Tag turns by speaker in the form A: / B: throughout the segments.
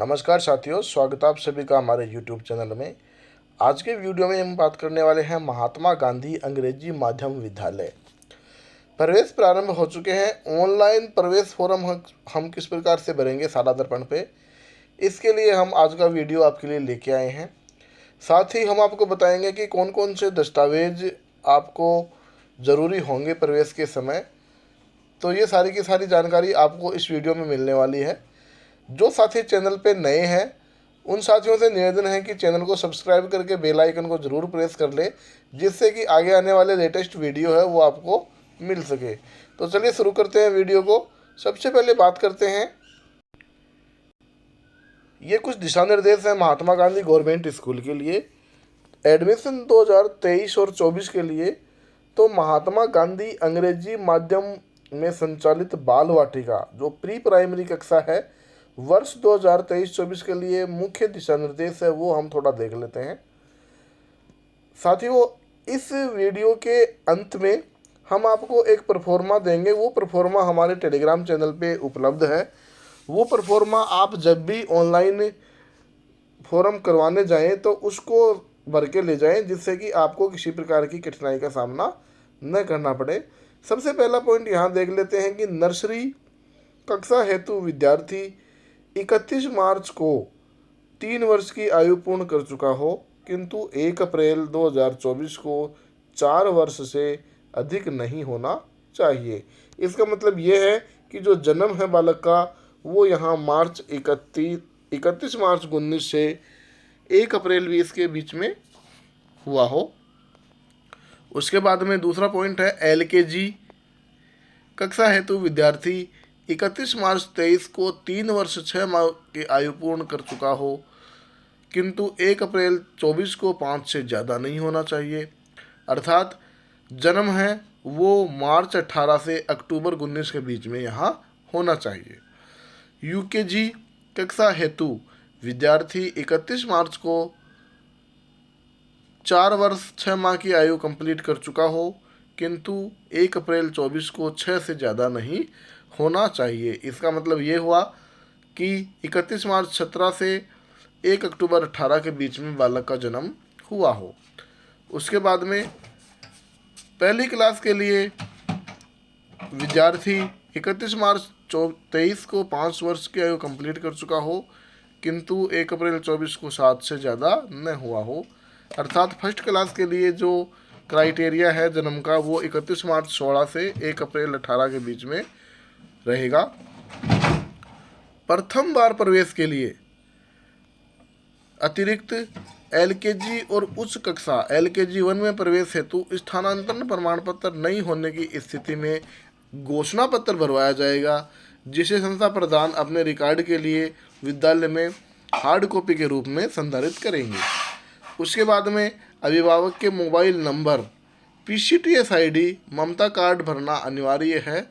A: नमस्कार साथियों, स्वागत है आप सभी का हमारे YouTube चैनल में। आज के वीडियो में हम बात करने वाले हैं महात्मा गांधी अंग्रेजी माध्यम विद्यालय। प्रवेश प्रारंभ हो चुके हैं। ऑनलाइन प्रवेश फॉर्म हम किस प्रकार से भरेंगे शाला दर्पण पे, इसके लिए हम आज का वीडियो आपके लिए लेके आए हैं। साथ ही हम आपको बताएंगे कि कौन कौन से दस्तावेज आपको ज़रूरी होंगे प्रवेश के समय। तो ये सारी की सारी जानकारी आपको इस वीडियो में मिलने वाली है। जो साथी चैनल पे नए हैं उन साथियों से निवेदन है कि चैनल को सब्सक्राइब करके बेल आइकन को ज़रूर प्रेस कर ले, जिससे कि आगे आने वाले लेटेस्ट वीडियो है वो आपको मिल सके। तो चलिए शुरू करते हैं वीडियो को। सबसे पहले बात करते हैं, ये कुछ दिशा निर्देश हैं महात्मा गांधी गवर्नमेंट स्कूल के लिए एडमिशन 2023 और 24 के लिए। तो महात्मा गांधी अंग्रेजी माध्यम में संचालित बाल वाटिका जो प्री प्राइमरी कक्षा है, वर्ष 2023-24 के लिए मुख्य दिशा निर्देश है वो हम थोड़ा देख लेते हैं। साथियों, इस वीडियो के अंत में हम आपको एक परफॉर्मा देंगे। वो परफॉर्मा हमारे टेलीग्राम चैनल पे उपलब्ध है। वो परफॉर्मा आप जब भी ऑनलाइन फॉर्म करवाने जाएं तो उसको भर के ले जाएं, जिससे कि आपको किसी प्रकार की कठिनाई का सामना न करना पड़े। सबसे पहला पॉइंट यहाँ देख लेते हैं कि नर्सरी कक्षा हेतु विद्यार्थी 31 मार्च को 3 वर्ष की आयु पूर्ण कर चुका हो, किंतु 1 अप्रैल 2024 को 4 वर्ष से अधिक नहीं होना चाहिए। इसका मतलब ये है कि जो जन्म है बालक का वो यहाँ 31 मार्च 19 से 1 अप्रैल 20 के बीच में हुआ हो। उसके बाद में दूसरा पॉइंट है LKG कक्षा हेतु विद्यार्थी 31 मार्च 23 को 3 वर्ष 6 माह की आयु पूर्ण कर चुका हो, किंतु 1 अप्रैल 24 को 5 से ज़्यादा नहीं होना चाहिए। अर्थात जन्म है वो मार्च 18 से अक्टूबर 19 के बीच में यहाँ होना चाहिए। UKG कक्षा हेतु विद्यार्थी 31 मार्च को 4 वर्ष 6 माह की आयु कंप्लीट कर चुका हो, किंतु 1 अप्रैल 24 को 6 से ज़्यादा नहीं होना चाहिए। इसका मतलब ये हुआ कि 31 मार्च 17 से 1 अक्टूबर 18 के बीच में बालक का जन्म हुआ हो। उसके बाद में पहली क्लास के लिए विद्यार्थी 31 मार्च 23 को 5 वर्ष की आयु कंप्लीट कर चुका हो, किंतु 1 अप्रैल 24 को 7 से ज़्यादा न हुआ हो। अर्थात फर्स्ट क्लास के लिए जो क्राइटेरिया है जन्म का वो 31 मार्च 16 से 1 अप्रैल 18 के बीच में रहेगा। प्रथम बार प्रवेश के लिए अतिरिक्त LKG और उच्च कक्षा LKG 1 में प्रवेश हेतु स्थानांतरण प्रमाण पत्र नहीं होने की स्थिति में घोषणा पत्र भरवाया जाएगा, जिसे संस्था प्रधान अपने रिकॉर्ड के लिए विद्यालय में हार्ड कॉपी के रूप में संधारित करेंगे। उसके बाद में अभिभावक के मोबाइल नंबर, PCTS ID, ममता कार्ड भरना अनिवार्य है।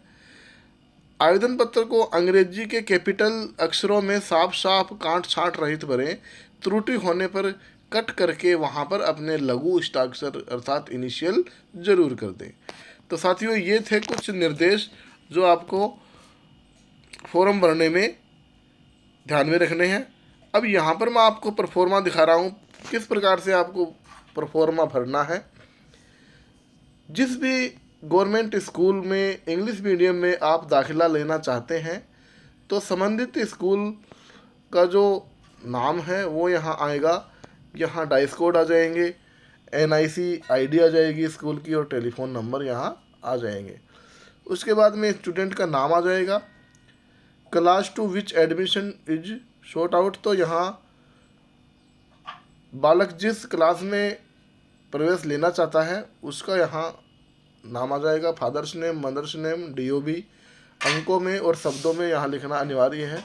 A: आवेदन पत्र को अंग्रेजी के कैपिटल अक्षरों में साफ साफ काट छाँट रहित भरें। त्रुटि होने पर कट करके वहाँ पर अपने लघु हस्ताक्षर अर्थात इनिशियल जरूर कर दें। तो साथियों, ये थे कुछ निर्देश जो आपको फॉर्म भरने में ध्यान में रखने हैं। अब यहाँ पर मैं आपको परफॉर्मा दिखा रहा हूँ किस प्रकार से आपको परफॉर्मा भरना है। जिस भी गवर्नमेंट स्कूल में इंग्लिश मीडियम में आप दाखिला लेना चाहते हैं तो संबंधित स्कूल का जो नाम है वो यहाँ आएगा। यहाँ डाइस कोड आ जाएंगे, NIC ID आ जाएगी स्कूल की और टेलीफोन नंबर यहाँ आ जाएंगे। उसके बाद में स्टूडेंट का नाम आ जाएगा। Class to which admission is short out, तो यहाँ बालक जिस क्लास में प्रवेश लेना चाहता है उसका यहाँ नाम आ जाएगा। Father's name, mother's name, DOB अंकों में और शब्दों में यहाँ लिखना अनिवार्य है।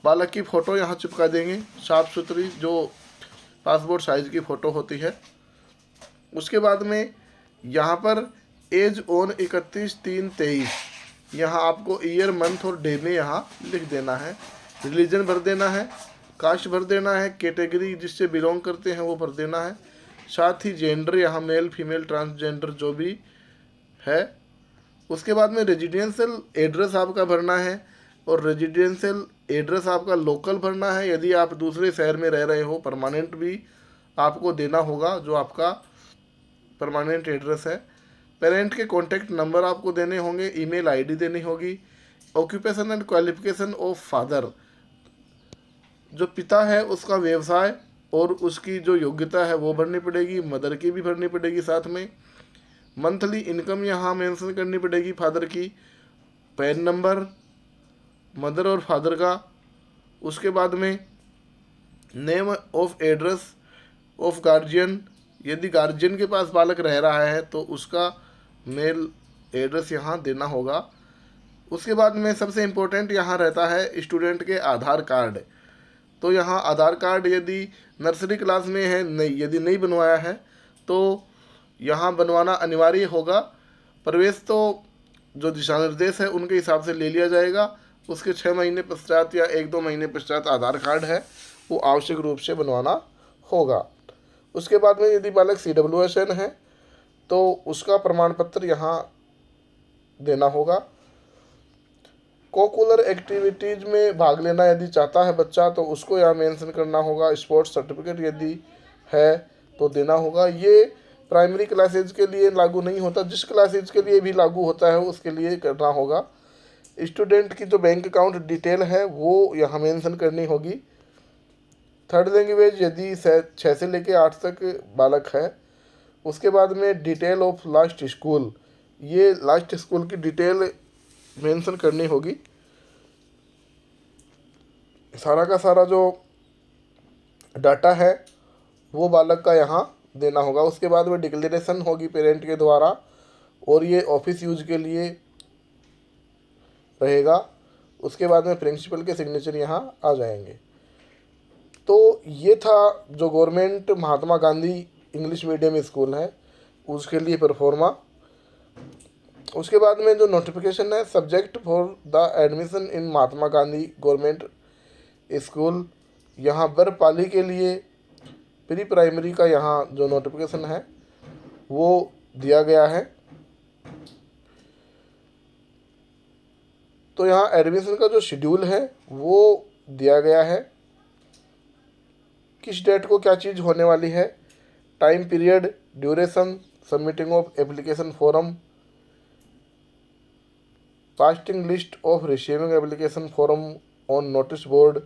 A: बालक की फ़ोटो यहाँ चिपका देंगे, साफ सुथरी जो पासपोर्ट साइज़ की फ़ोटो होती है। उसके बाद में यहाँ पर एज ऑन 31/3/23 यहाँ आपको ईयर, मंथ और डे में यहाँ लिख देना है। रिलीजन भर देना है, कास्ट भर देना है, कैटेगरी जिससे बिलोंग करते हैं वो भर देना है। साथ ही जेंडर यहाँ मेल, फीमेल, ट्रांसजेंडर जो भी है। उसके बाद में रेजिडेंशियल एड्रेस आपका भरना है और रेजिडेंशियल एड्रेस आपका लोकल भरना है। यदि आप दूसरे शहर में रह रहे हो, परमानेंट भी आपको देना होगा जो आपका परमानेंट एड्रेस है। पेरेंट के कॉन्टैक्ट नंबर आपको देने होंगे, ईमेल आईडी देनी होगी। Occupation and qualification of father, जो पिता है उसका व्यवसाय और उसकी जो योग्यता है वो भरनी पड़ेगी। मदर की भी भरनी पड़ेगी साथ में। मंथली इनकम यहाँ मेंशन करनी पड़ेगी फादर की। पैन नंबर मदर और फादर का। उसके बाद में name of address of guardian, यदि गार्जियन के पास बालक रह रहा है तो उसका मेल एड्रेस यहाँ देना होगा। उसके बाद में सबसे इम्पोर्टेंट यहाँ रहता है स्टूडेंट के आधार कार्ड। तो यहाँ आधार कार्ड यदि नर्सरी क्लास में है, नहीं यदि नहीं बनवाया है तो यहाँ बनवाना अनिवार्य होगा। प्रवेश तो जो दिशा निर्देश है उनके हिसाब से ले लिया जाएगा। उसके 6 महीने पश्चात या 1-2 महीने पश्चात आधार कार्ड है वो आवश्यक रूप से बनवाना होगा। उसके बाद में यदि बालक CWSN है तो उसका प्रमाण पत्र यहाँ देना होगा। कोकुलर एक्टिविटीज़ में भाग लेना यदि चाहता है बच्चा तो उसको यहाँ मेंशन करना होगा। स्पोर्ट्स सर्टिफिकेट यदि है तो देना होगा। ये प्राइमरी क्लासेज के लिए लागू नहीं होता, जिस क्लासेज के लिए भी लागू होता है उसके लिए करना होगा। स्टूडेंट की जो बैंक अकाउंट डिटेल है वो यहाँ मेंशन करनी होगी। थर्ड लैंग्वेज यदि 6 से लेकर 8 तक बालक है। उसके बाद में डिटेल ऑफ लास्ट स्कूल, ये लास्ट स्कूल की डिटेल मेंशन करनी होगी। सारा का सारा जो डाटा है वो बालक का यहाँ देना होगा। उसके बाद में डिक्लेरेशन होगी पेरेंट के द्वारा और ये ऑफिस यूज के लिए रहेगा। उसके बाद में प्रिंसिपल के सिग्नेचर यहाँ आ जाएंगे। तो ये था जो government Mahatma Gandhi English medium school है उसके लिए परफॉर्मा। उसके बाद में जो नोटिफिकेशन है subject for the admission in Mahatma Gandhi government school, यहाँ बरपाली के लिए प्री प्राइमरी का यहाँ जो नोटिफिकेशन है वो दिया गया है। तो यहाँ एडमिशन का जो शेड्यूल है वो दिया गया है, किस डेट को क्या चीज़ होने वाली है, time period, duration, submitting of application form, casting list of receiving application form on notice board,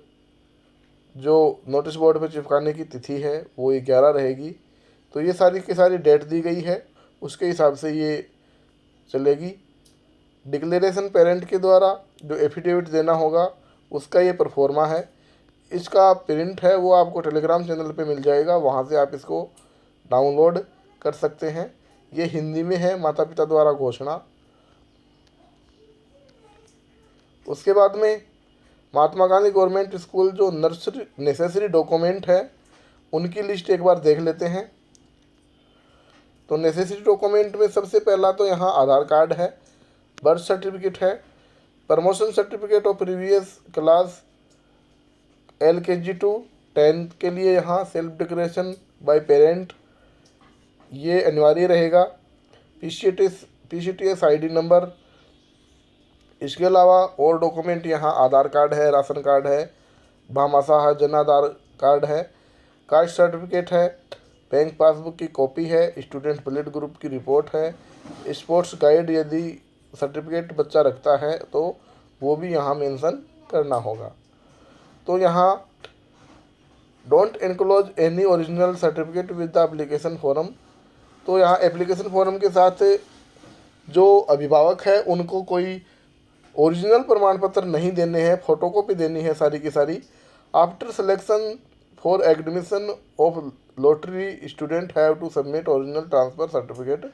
A: जो नोटिस बोर्ड पे चिपकाने की तिथि है वो 11 रहेगी। तो ये सारी की सारी डेट दी गई है, उसके हिसाब से ये चलेगी। डिक्लेरेशन पेरेंट के द्वारा जो एफिडेविट देना होगा उसका ये परफॉर्मा है। इसका प्रिंट है वो आपको टेलीग्राम चैनल पे मिल जाएगा, वहाँ से आप इसको डाउनलोड कर सकते हैं। ये हिंदी में है, माता पिता द्वारा घोषणा। उसके बाद में महात्मा गांधी गवर्नमेंट स्कूल जो नर्सरी नेसेसरी डॉक्यूमेंट है उनकी लिस्ट एक बार देख लेते हैं। तो नेसेसरी डॉक्यूमेंट में सबसे पहला तो यहाँ आधार कार्ड है, बर्थ सर्टिफिकेट है, promotion certificate of previous class LKG to 10th के लिए यहाँ सेल्फ डिक्लेरेशन बाय पेरेंट ये अनिवार्य रहेगा। PCTS ID number. इसके अलावा और डॉक्यूमेंट यहाँ आधार कार्ड है, राशन कार्ड है, भामाशाह जन आधार कार्ड है, कास्ट सर्टिफिकेट है, बैंक पासबुक की कॉपी है, स्टूडेंट ब्लड ग्रुप की रिपोर्ट है, स्पोर्ट्स गाइड यदि सर्टिफिकेट बच्चा रखता है तो वो भी यहाँ मेंशन करना होगा। तो यहाँ don't enclose any original certificate with the application form. तो यहाँ एप्लीकेशन फॉर्म के साथ जो अभिभावक है उनको कोई ओरिजिनल प्रमाण पत्र नहीं देने हैं, फोटोकॉपी देनी है सारी की सारी। After selection for admission of lottery student have to submit original transfer certificate.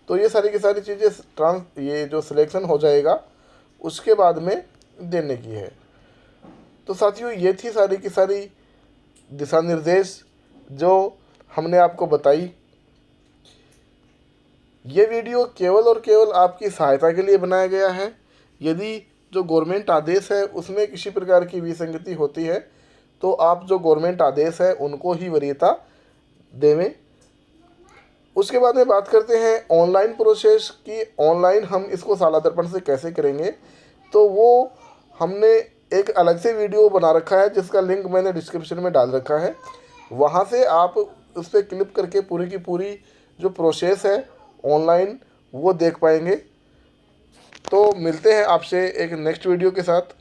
A: तो ये सारी की सारी चीज़ें ये जो सिलेक्शन हो जाएगा उसके बाद में देने की है। तो साथियों ये थी सारी की सारी दिशा निर्देश जो हमने आपको बताई। ये वीडियो केवल और केवल आपकी सहायता के लिए बनाया गया है। यदि जो गवर्नमेंट आदेश है उसमें किसी प्रकार की विसंगति होती है तो आप जो गवर्नमेंट आदेश है उनको ही वरीयता देवें। उसके बाद में बात करते हैं ऑनलाइन प्रोसेस की। ऑनलाइन हम इसको शाला दर्पण से कैसे करेंगे, तो वो हमने एक अलग से वीडियो बना रखा है जिसका लिंक मैंने डिस्क्रिप्शन में डाल रखा है, वहाँ से आप उस पर क्लिक करके पूरी की पूरी जो प्रोसेस है ऑनलाइन वो देख पाएंगे। तो मिलते हैं आपसे एक नेक्स्ट वीडियो के साथ।